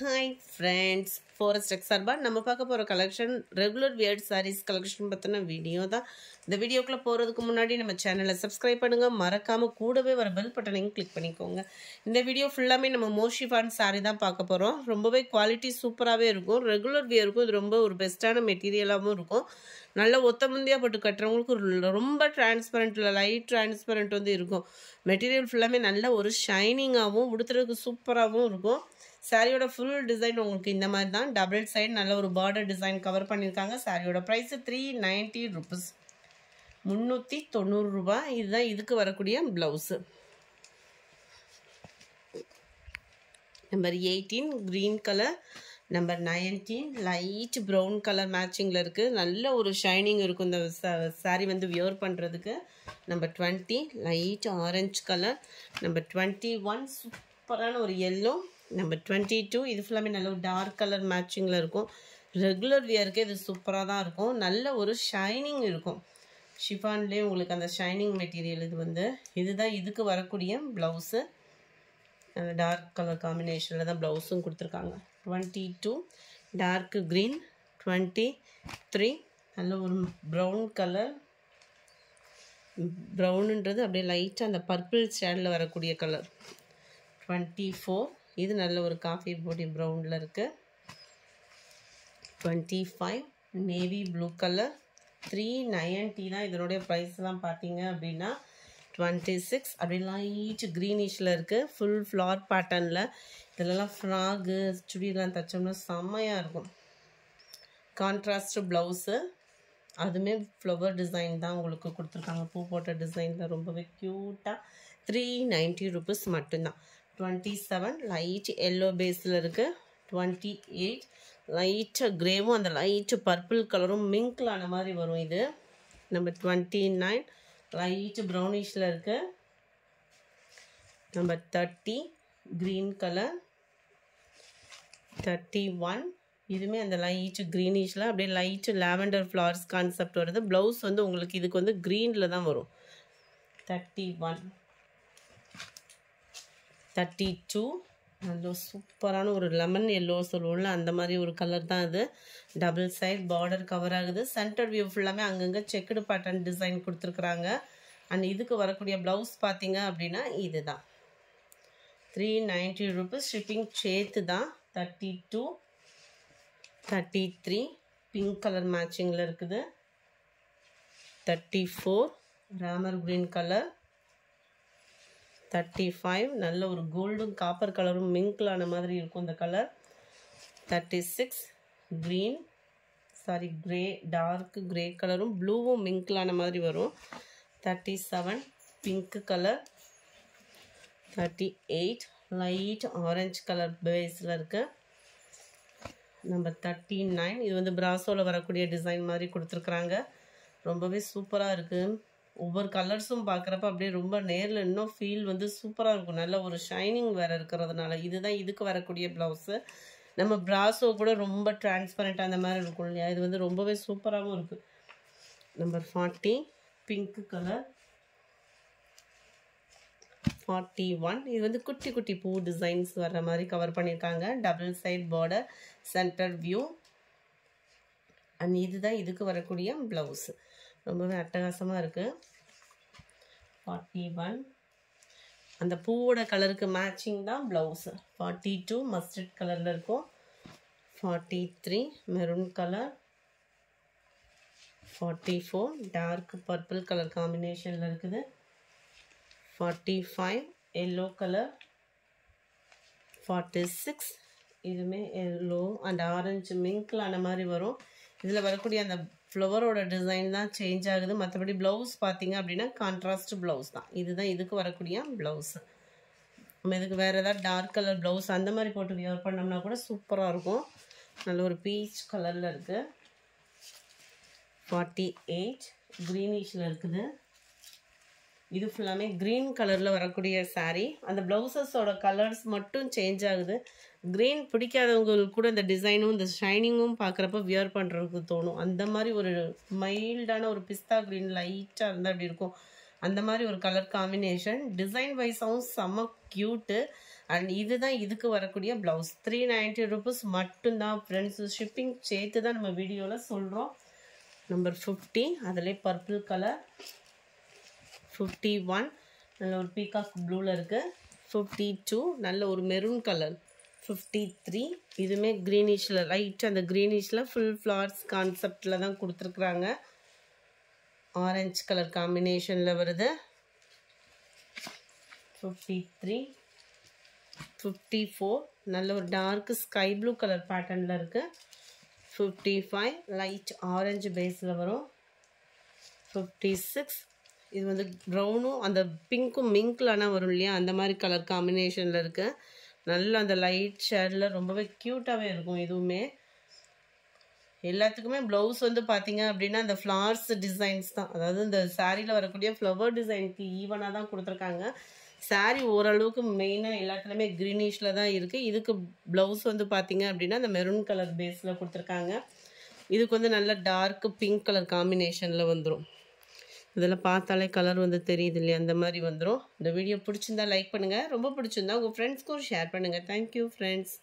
Hi friends, Forest Exarba நம்ம பார்க்க போற collection regular weird sarees collection பத்தின வீடியோ தான். இந்த வீடியோக்குள்ள போறதுக்கு முன்னாடி நம்ம சேனலை சப்ஸ்கிரைப் பண்ணுங்க, மறக்காம கூடவே வர பெல் பட்டனையும் கிளிக் பண்ணிக்கோங்க. இந்த வீடியோ ஃபுல்லாமே நம்ம மோஷிஃபான் saree தான் பார்க்க போறோம். ரொம்பவே குவாலிட்டி சூப்பராகவே இருக்கும். ரெகுலர் வியருக்கு இது ரொம்ப ஒரு பெஸ்ட்டான மெட்டீரியலாகவும் இருக்கும். நல்ல ஒத்தமுந்தியா போட்டு கட்டுறவங்களுக்கு ரொம்ப டிரான்ஸ்பரண்ட்ல லைட் டிரான்ஸ்பரண்ட் வந்து இருக்கும். மெட்டீரியல் ஃபுல்லாமே நல்ல ஒரு ஷைனிங்காகவும் உடுத்துறதுக்கு சூப்பராகவும் இருக்கும். சாரியோட ஃபுல் டிசைன் உங்களுக்கு இந்த மாதிரி தான். டபுள் சைடு நல்ல ஒரு பார்டர் டிசைன் கவர் பண்ணியிருக்காங்க. சாரியோட ப்ரைஸ் 390 rupees, 390 ரூபாய். இதுதான் இதுக்கு வரக்கூடிய blouse. Number 18 green colour, number 19 light brown colour மேட்சிங்கில் இருக்குது. நல்ல ஒரு ஷைனிங் இருக்கும் இந்த சாரீ வந்து வியர் பண்ணுறதுக்கு. Number 20 light orange colour, number 21 சூப்பரான ஒரு எல்லோ, நம்பர் 22 இது ஃபுல்லாமே நல்ல ஒரு டார்க் கலர் மேட்சிங்கில் இருக்கும். ரெகுலர் வியருக்கு இது சூப்பராக தான் இருக்கும். நல்ல ஒரு ஷைனிங் இருக்கும். ஷிஃபான்லேயே உங்களுக்கு அந்த ஷைனிங் மெட்டீரியல் இது வந்து இதுதான் இதுக்கு வரக்கூடிய ப்ளவுஸு. டார்க் கலர் காம்பினேஷனில் தான் ப்ளவுஸும் கொடுத்துருக்காங்க. 22 டார்க் க்ரீன், 23 நல்ல ஒரு ப்ரௌன் கலர். ப்ரௌனுன்றது அப்படியே லைட்டாக அந்த பர்பிள் ஷேடில் வரக்கூடிய கலர். 24 இது நல்ல ஒரு காஃபி பொடி ப்ரௌனில் இருக்குது. 25 நேவி ப்ளூ கலர், 390 தான் இதனுடைய ப்ரைஸ்லாம் பார்த்தீங்க அப்படின்னா. 26 அப்படி லைட் க்ரீனிஷில் இருக்குது. ஃபுல் ஃப்ளார் பேட்டர்னில் இதிலலாம் ஃப்ராகு சுடிலாம் தைச்சோம்னா செம்மையாக இருக்கும். கான்ட்ராஸ்ட் ப்ளவுஸு, அதுவுமே ஃப்ளவர் டிசைன் தான் உங்களுக்கு கொடுத்துருக்காங்க. பூ போட்ட டிசைனில் ரொம்பவே க்யூட்டாக 390 rupees மட்டும்தான். 27 லைட் எல்லோ பேஸில் இருக்குது. 28 லைட்டு க்ரேவும் அந்த லைட்டு பர்பிள் கலரும் மிங்க்லான மாதிரி வரும் இது. நம்பர் 29 லைட்டு ப்ரௌனிஷில் இருக்குது. Number 30 green colour. 31 இதுவுமே அந்த லைட்டு க்ரீனிஷில் அப்படியே லைட்டு லாவெண்டர் ஃப்ளவர்ஸ் கான்செப்ட் வருது. ப்ளவுஸ் வந்து உங்களுக்கு இதுக்கு வந்து க்ரீனில் தான் வரும். 31 32 நல்ல சூப்பரான ஒரு லெமன் எல்லோ சொல்லுவோம்ல, அந்த மாதிரி ஒரு கலர் தான் இது. டபுள் சைட் பார்டர் கவர் ஆகுது. சென்டர் வியூ ஃபுல்லாமே அங்கங்கே செக்குடு பேட்டர்ன் டிசைன் கொடுத்துருக்குறாங்க. அண்ட் இதுக்கு வரக்கூடிய ப்ளவுஸ் பார்த்தீங்க அப்படின்னா இது தான் 390 rupees. ஷிப்பிங் சேர்த்து தான். 32 33 பிங்க் கலர் மேட்சிங்கில் இருக்குது. 34 ராமர் க்ரீன் கலர். 35 நல்ல ஒரு கோல்டும் காப்பர் கலரும் மிங்க்லான மாதிரி இருக்கும் இந்த colour. 36 green grey dark grey கலரும் ப்ளூவும் மிங்க்லான மாதிரி வரும். 37 pink colour. 38 light orange colour பேஸில் இருக்கு. நம்பர் 39 இது வந்து பிராசோவில் வரக்கூடிய டிசைன் மாதிரி கொடுத்துருக்குறாங்க. ரொம்பவே சூப்பராக இருக்குது. ஒவ்வொரு கலர்ஸும் பார்க்குறப்ப அப்படியே ரொம்ப நேரில் இன்னும் ஃபீல் வந்து சூப்பராக இருக்கும். நல்ல ஒரு ஷைனிங் வேறு இருக்கிறதுனால இதுதான் இதுக்கு வரக்கூடிய ப்ளவுஸு. நம்ம பிராசோ கூட ரொம்ப டிரான்ஸ்பரண்ட் அந்த மாதிரி இருக்கும் இல்லையா, இது வந்து ரொம்பவே சூப்பராகவும் இருக்குது. Number 40 pink colour. 41 இது வந்து குட்டி குட்டி பூ டிசைன்ஸ் வர்ற மாதிரி கவர் பண்ணியிருக்காங்க. Double side border, centre view. And இதுதான் இதுக்கு வரக்கூடிய ப்ளவுஸு. ரொம்பவே அட்டகாசமாக இருக்குது. 41 அந்த பூவோட கலருக்கு மேட்சிங் தான் ப்ளவுஸு. 42 மஸ்டர்ட் கலரில் இருக்கும். 43 maroon colour. 44 dark purple colour காம்பினேஷனில் இருக்குது. 45 எல்லோ கலர். 46 இதுவுமே எல்லோ அண்ட் ஆரஞ்சு மிங்க்லான மாதிரி வரும். இதில் வரக்கூடிய அந்த ஃப்ளவரோட டிசைன் தான் சேஞ்ச் ஆகுது. மற்றபடி ப்ளவுஸ் பார்த்தீங்க அப்படின்னா கான்ட்ராஸ்ட் ப்ளவுஸ் தான். இதுதான் இதுக்கு வரக்கூடிய ப்ளவுஸு. நம்ம இதுக்கு வேறு ஏதாவது டார்க் கலர் ப்ளவுஸ் அந்த மாதிரி போட்டு வியர் பண்ணோம்னா கூட சூப்பராக இருக்கும். நல்ல ஒரு பீச் கலரில் இருக்குது. 48 க்ரீனிஷில் இருக்குது. இது ஃபுல்லாமே க்ரீன் கலரில் வரக்கூடிய சாரீ. அந்த ப்ளவுசஸோட கலர்ஸ் மட்டும் சேஞ்ச் ஆகுது. க்ரீன் பிடிக்காதவங்களுக்கு கூட இந்த டிசைனும் இந்த ஷைனிங்கும் பார்க்குறப்ப வியர் பண்ணுறதுக்கு தோணும். அந்த மாதிரி ஒரு மைல்டான ஒரு பிஸ்தா க்ரீன் லைட்டாக இருந்தால் அப்படி இருக்கும். அந்த மாதிரி ஒரு கலர் காம்பினேஷன். டிசைன் வைஸாகவும் செம்ம க்யூட்டு. அண்ட் இதுதான் இதுக்கு வரக்கூடிய ப்ளவுஸ். 390 rupees மட்டும்தான் ஃப்ரெண்ட்ஸ். ஷிப்பிங் சேர்த்து தான் நம்ம வீடியோவில் சொல்கிறோம். நம்பர் 50 அதிலே பர்பிள் கலர். 51 நல்ல ஒரு பீகாக் ப்ளூவில் இருக்குது. 52 நல்ல ஒரு மெரூன் கலர். 53 இதுவுமே க்ரீனிஷில் லைட் அந்த க்ரீனிஷில் ஃபுல் ஃப்ளார்ஸ் கான்செப்டில் தான் கொடுத்துருக்குறாங்க. ஆரஞ்சு கலர் காம்பினேஷனில் வருது. 53 54 நல்ல ஒரு டார்க் ஸ்கை ப்ளூ கலர் பேட்டர்னில் இருக்குது. 55 லைட் ஆரஞ்சு பேஸில் வரும். 56 இது வந்து ப்ரௌனும் அந்த பிங்க்கும் மிங்க்லானா வரும் இல்லையா, அந்த மாதிரி கலர் காம்பினேஷனில் இருக்குது. நல்ல அந்த லைட் ஷேடில் ரொம்பவே க்யூட்டாகவே இருக்கும். இதுவுமே எல்லாத்துக்குமே ப்ளவுஸ் வந்து பார்த்தீங்க அப்படின்னா அந்த ஃப்ளார்ஸ் டிசைன்ஸ் தான், அதாவது இந்த சாரியில் வரக்கூடிய ஃப்ளவர் டிசைனுக்கு ஈவனாக தான் கொடுத்துருக்காங்க. சாரீ ஓரளவுக்கு மெயினாக எல்லாத்துலேயுமே க்ரீனிஷில் தான் இருக்குது. இதுக்கு ப்ளவுஸ் வந்து பார்த்தீங்க அப்படின்னா அந்த மெரூன் கலர் பேஸில் கொடுத்துருக்காங்க. இதுக்கு வந்து நல்ல டார்க் பிங்க் கலர் காம்பினேஷனில் வந்துடும். இதெல்லாம் பார்த்தாலே கலர் வந்து தெரியுது இல்லையா, அந்த மாதிரி வந்துடும். இந்த வீடியோ பிடிச்சிருந்தா லைக் பண்ணுங்கள், ரொம்ப பிடிச்சிருந்தா உங்கள் ஃப்ரெண்ட்ஸ்க்கும் ஷேர் பண்ணுங்கள். Thank you friends.